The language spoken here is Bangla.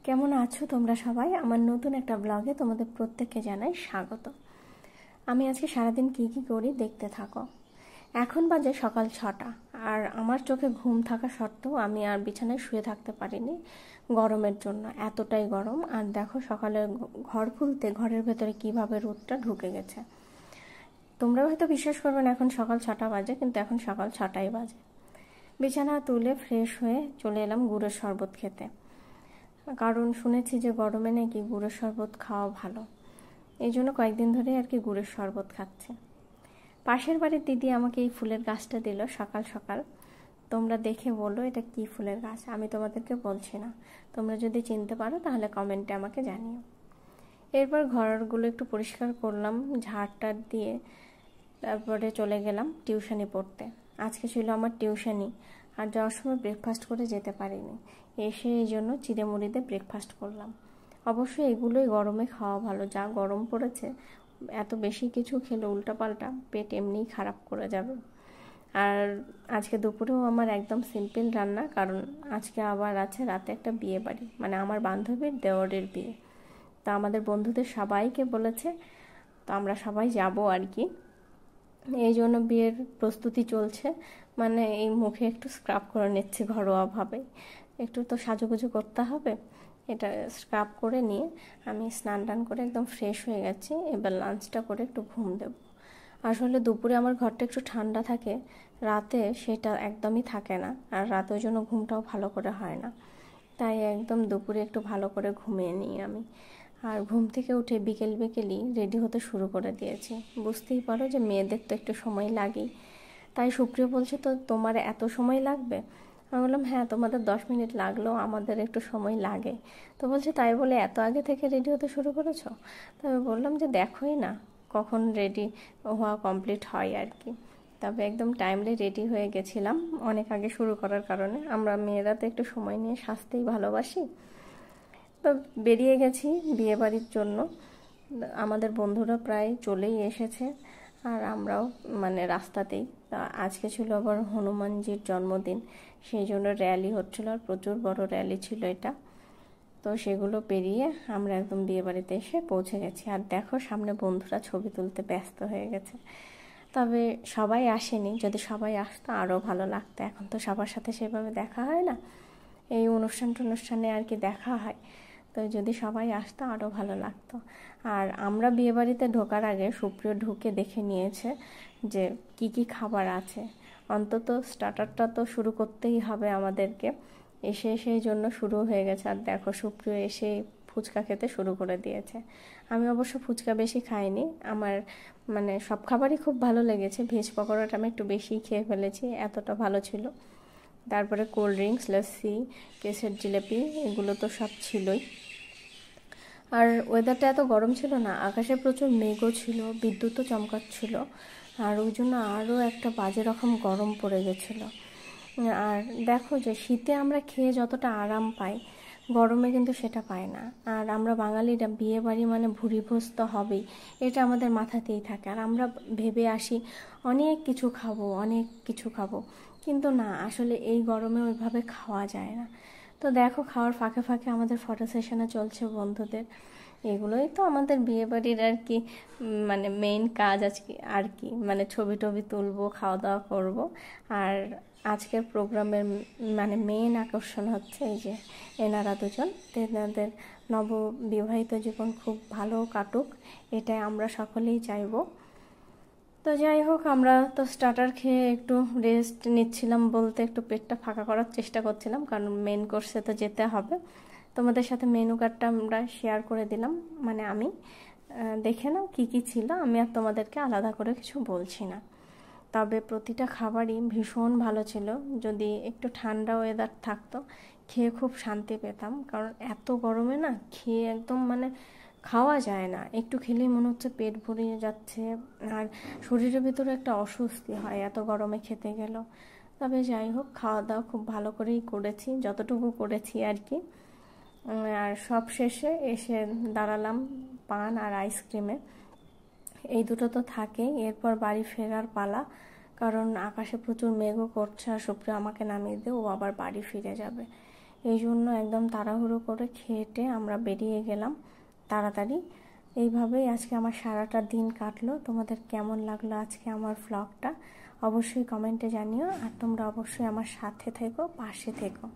কেমন আছো তোমরা সবাই? আমার নতুন একটা ব্লগে তোমাদের প্রত্যেককে জানাই স্বাগত। আমি আজকে সারাদিন কি কি করি দেখতে থাকো। এখন বাজে সকাল 6টা, আর আমার চোখে ঘুম থাকা সত্ত্বেও আমি আর বিছানায় শুয়ে থাকতে পারিনি গরমের জন্য। এতটাই গরম। আর দেখো সকালে ঘর খুলতে ঘরের ভেতরে কিভাবে রোদটা ঢুকে গেছে। তোমরা হয়তো বিশ্বাস করবে না এখন সকাল 6টা বাজে, কিন্তু এখন সকাল 6টাই বাজে। বিছানা তুলে ফ্রেশ হয়ে চলে এলাম গুড়ের শরবত খেতে, কারণ শুনেছি যে গরমে নাকি গুড়ের শরবত খাওয়া ভালো। এই জন্য কয়েকদিন ধরে আর কি গুড়ের শরবত খাচ্ছে। পাশের বাড়ির দিদি আমাকে এই ফুলের গাছটা দিল সকাল সকাল। তোমরা দেখে বলো এটা কি ফুলের গাছ। আমি তোমাদেরকে বলছি না, তোমরা যদি চিনতে পারো তাহলে কমেন্টে আমাকে জানিও। এরপর ঘরগুলো একটু পরিষ্কার করলাম ঝাড়টা দিয়ে, তারপরে চলে গেলাম টিউশনি পড়তে। আজকে ছিল আমার টিউশনি, আর যাওয়ার সময় ব্রেকফাস্ট করে যেতে পারিনি। এসে এই জন্য চিড়ে মুড়িতে ব্রেকফাস্ট করলাম। অবশ্যই এগুলোই গরমে খাওয়া ভালো, যা গরম পড়েছে এত বেশি কিছু খেলে উল্টাপাল্টা পেট এমনিই খারাপ করে যাবে। আর আজকে দুপুরেও আমার একদম সিম্পল রান্না, কারণ আজকে আবার আছে রাতে একটা বিয়ে বাড়ি, মানে আমার বান্ধবীর দেওরের বিয়ে। তা আমাদের বন্ধুদের সবাইকে বলেছে, তো আমরা সবাই যাব আর কি। এই জন্য বিয়ের প্রস্তুতি চলছে, মানে এই মুখে একটু স্ক্রাব করে নিচ্ছি ঘরোয়াভাবে। একটু তো সাজুগুজু করতে হবে। এটা স্ক্রাব করে নিয়ে আমি স্নান টান করে একদম ফ্রেশ হয়ে গেছি। এবার লাঞ্চটা করে একটু ঘুম দেব। আসলে দুপুরে আমার ঘরটা একটু ঠান্ডা থাকে, রাতে সেটা একদমই থাকে না, আর রাতে ওই জন্য ঘুমটাও ভালো করে হয় না। তাই একদম দুপুরে একটু ভালো করে ঘুমিয়ে নিই আমি। আর ঘুম থেকে উঠে বিকেলই রেডি হতে শুরু করে দিয়েছি। বুঝতেই পারো যে মেয়েদের তো একটু সময় লাগেই। তাই সুপ্রিয় বলছে, তো তোমার এত সময় লাগবে? আমি বললাম হ্যাঁ, তোমাদের 10 মিনিট লাগলেও আমাদের একটু সময় লাগে। তো বলছে তাই বলে এত আগে থেকে রেডি হতে শুরু করেছো? তবে বললাম যে দেখোই না কখন রেডি হওয়া কমপ্লিট হয় আর কি। তবে একদম টাইমলি রেডি হয়ে গেছিলাম অনেক আগে শুরু করার কারণে। আমরা মেয়েরা তো একটু সময় নিয়ে সাজতেই ভালোবাসি। তো বেরিয়ে গেছি বিয়েবাড়ির জন্য। আমাদের বন্ধুরা প্রায় চলেই এসেছে, আর আমরাও মানে রাস্তাতেই। তা আজকে ছিল আবার হনুমানজির জন্মদিন, সেই জন্য র্যালি হচ্ছিল, আর প্রচুর বড় র্যালি ছিল এটা। তো সেগুলো পেরিয়ে আমরা একদম বিয়েবাড়িতে এসে পৌঁছে গেছি। আর দেখো সামনে বন্ধুরা ছবি তুলতে ব্যস্ত হয়ে গেছে। তবে সবাই আসেনি, যদি সবাই আসতো আরও ভালো লাগতো। এখন তো সবার সাথে সেভাবে দেখা হয় না, এই অনুষ্ঠানে আর কি দেখা হয়। তো যদি সবাই আসতো আরও ভালো লাগতো। আর আমরা বিয়েবাড়িতে ঢোকার আগে সুপ্রিয় ঢুকে দেখে নিয়েছে যে কি কি খাবার আছে। অন্তত স্টার্টারটা তো শুরু করতেই হবে আমাদেরকে। এসে সেই জন্য শুরু হয়ে গেছে। আর দেখো সুপ্রিয় এসে ফুচকা খেতে শুরু করে দিয়েছে। আমি অবশ্য ফুচকা বেশি খাইনি, আমার মানে সব খাবারই খুব ভালো লেগেছে। ভেজ পকোড়াটা আমি একটু বেশি খেয়ে ফেলেছি, এতটা ভালো ছিল। তারপরে কোল্ড ড্রিঙ্কস, লস্যি, কেসের জিলিপি, এগুলো তো সব ছিলই। আর ওয়েদারটা এত গরম ছিল না, আকাশে প্রচুর মেঘও ছিল, বিদ্যুৎও চমকাচ্ছিল। আর ওই জন্য আরও একটা বাজে রকম গরম পড়ে গেছিলো। আর দেখো যে শীতে আমরা খেয়ে যতটা আরাম পাই, গরমে কিন্তু সেটা পাই না। আর আমরা বাঙালিরা বিয়ে বাড়ি মানে ভুরিভোজ তো হবেই, এটা আমাদের মাথাতেই থাকে। আর আমরা ভেবে আসি অনেক কিছু খাবো, কিন্তু না, আসলে এই গরমে ওইভাবে খাওয়া যায় না। তো দেখো খাওয়ার ফাঁকে ফাঁকে আমাদের ফটো সেশনে চলছে বন্ধুদের। এগুলোই তো আমাদের বিয়েবাড়ির আর কি মানে মেইন কাজ আজকে আর কি, মানে ছবি টবি তুলবো, খাওয়া দাওয়া করবো। আর আজকের প্রোগ্রামের মানে মেইন আকর্ষণ হচ্ছে এই যে এনারা দুজন। তেনাদের নববিবাহিত জীবন খুব ভালো কাটুক, এটাই আমরা সকলেই চাইবো। তো যাই হোক, আমরা তো স্টার্টার খেয়ে একটু রেস্ট নিচ্ছিলাম, বলতে একটু পেটটা ফাঁকা করার চেষ্টা করছিলাম, কারণ মেন কোর্সে তো যেতে হবে। তোমাদের সাথে মেনু কার্ডটা আমরা শেয়ার করে দিলাম, মানে আমি দেখে নাও কী কী ছিল, আমি আর তোমাদেরকে আলাদা করে কিছু বলছি না। তবে প্রতিটা খাবারই ভীষণ ভালো ছিল। যদি একটু ঠান্ডা ওয়েদার থাকতো খেয়ে খুব শান্তি পেতাম, কারণ এত গরমে না খেয়ে একদম মানে খাওয়া যায় না। একটু খেলেই মনে হচ্ছে পেট ভরিয়ে যাচ্ছে, আর শরীরের ভিতরে একটা অস্বস্তি হয় এত গরমে খেতে গেল। তবে যাই হোক, খাওয়া দাওয়া খুব ভালো করেই করেছি, যতটুকু করেছি আর কি। আর সব শেষে এসে দাঁড়ালাম পান আর আইসক্রিমে। এই দুটো তো থাকেই। এরপর বাড়ি ফেরার পালা, কারণ আকাশে প্রচুর মেঘও করছে, আর সুপ্রিয়া আমাকে নামিয়ে দিয়ে ও আবার বাড়ি ফিরে যাবে। এই জন্য একদম তাড়াহুড়ো করে খেটে আমরা বেরিয়ে গেলাম তাড়াতাড়ি। এইভাবেই আজকে আমার সারাটা দিন কাটলো। তোমাদের কেমন লাগলো আজকে আমার ভ্লগটা অবশ্যই কমেন্টে জানিও, আর তোমরা অবশ্যই আমার সাথে থেকো, পাশে থেকো।